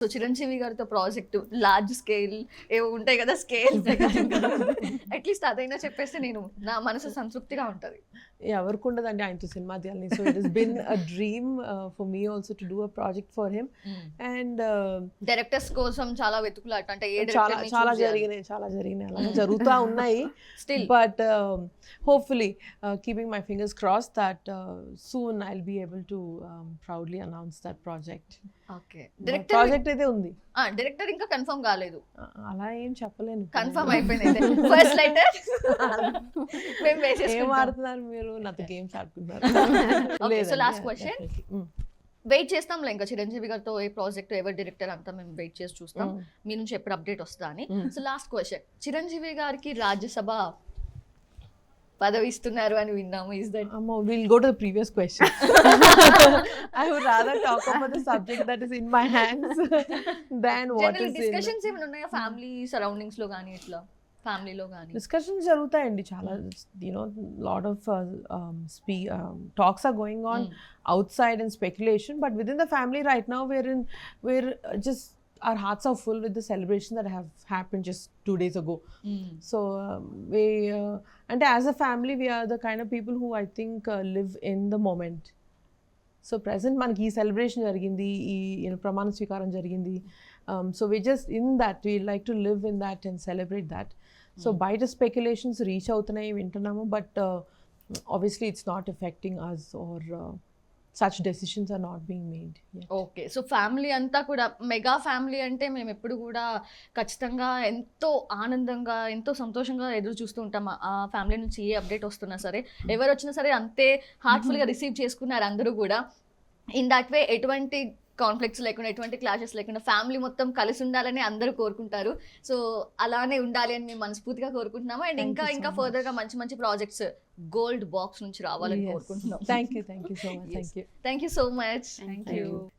So Chiranjeevi గారితో project large scale ఏవో ఉంటాయి కదా, స్కేల్ అట్లీస్ట్ అదైనా చెప్పేస్తే నేను నా మనసు సంతృప్తిగా ఉంటది. ఎవరికి ఉండదండి ఆయనతో సినిమా తీయాలని. So it has been a dream for me also to do a project for him. And directors కోసం చాలా వెతుకులాట, అంటే ఏ చాలా జరిగినాయి అలాగే జరుగుతూ ఉన్నాయి still. But hopefully keeping my fingers crossed that soon I'll be able to proudly announce that project. Okay, project అయితే ఉంది, డైరెక్టర్ ఇంకా కన్ఫర్మ్ కాలేదు. అలా ఏం చెప్పలేను. కన్ఫర్మ్ అయిపోయింది ఫస్ట్ లెటర్ మేము ఏం వేసేసుకుంటాం. ఆడుతున్నారు మీరు, నాతో గేమ్స్ ఆడుతున్నారు. Okay, so last question. Wait చేస్తాంలే ఇంకా చిరంజీవి గారితో ఏ ప్రాజెక్ట్ ఎవరి డైరెక్టర్ అంతా మేము వెయిట్ చేసి చూస్తాం మీ నుంచి ఎప్పుడు అప్డేట్ వస్తుందా అని. సో లాస్ట్ క్వశ్చన్, చిరంజీవి గారికి రాజ్యసభ పదవి ఇస్తున్నారు అని విన్నాము. Is that? We'll go to the previous question. I would rather talk about the subject that is in my hands than what is in. Discussions ఏమైనా ఉన్నాయా ఫ్యామిలీ సరౌండింగ్స్ లో కానీ, ఇట్లా ఫ్యామిలీలో కానీ? డిస్కషన్స్ జరుగుతాయండి చాలా. Lot of talks are going on outside and speculation, but within the family right now we're just our hearts are full with the celebration that have happened just 2 days ago. So we and as a family we are the kind of people who I think live in the moment. So present manaki ee celebration jarigindi, ee pramana swikaram jarigindi. So we just in that we like to live in that and celebrate that. So బయట speculations reach అవుతున్నాయి వింటున్నాము, but obviously it's not affecting us or such decisions are not being made yet. Okay, so family అంతా కూడా mega family అంటే మేము ఎప్పుడు కూడా ఖచ్చితంగా ఎంతో ఆనందంగా ఎంతో సంతోషంగా ఎదురు చూస్తూ ఉంటాం. ఆ ఫ్యామిలీ నుంచి ఏ అప్డేట్ వస్తున్నా సరే, ఎవరు వచ్చినా సరే అంతే హార్ట్ఫుల్గా రిసీవ్ చేసుకున్నారు అందరూ కూడా. ఇన్ దట్ వే ఎటువంటి కాన్ఫ్లిక్ట్స్ లేకుండా, ఎటువంటి క్లాషెస్ లేకుండా ఫ్యామిలీ మొత్తం కలిసి ఉండాలని అందరూ కోరుకుంటారు. సో అలానే ఉండాలి అని మేము మనస్ఫూర్తిగా కోరుకుంటున్నాము. అండ్ ఇంకా ఫర్దర్గా మంచి మంచి ప్రాజెక్ట్స్ గోల్డ్ బాక్స్ నుంచి రావాలని కోరుకుంటున్నాం. Thank you so much. Thank you so much. Thank you.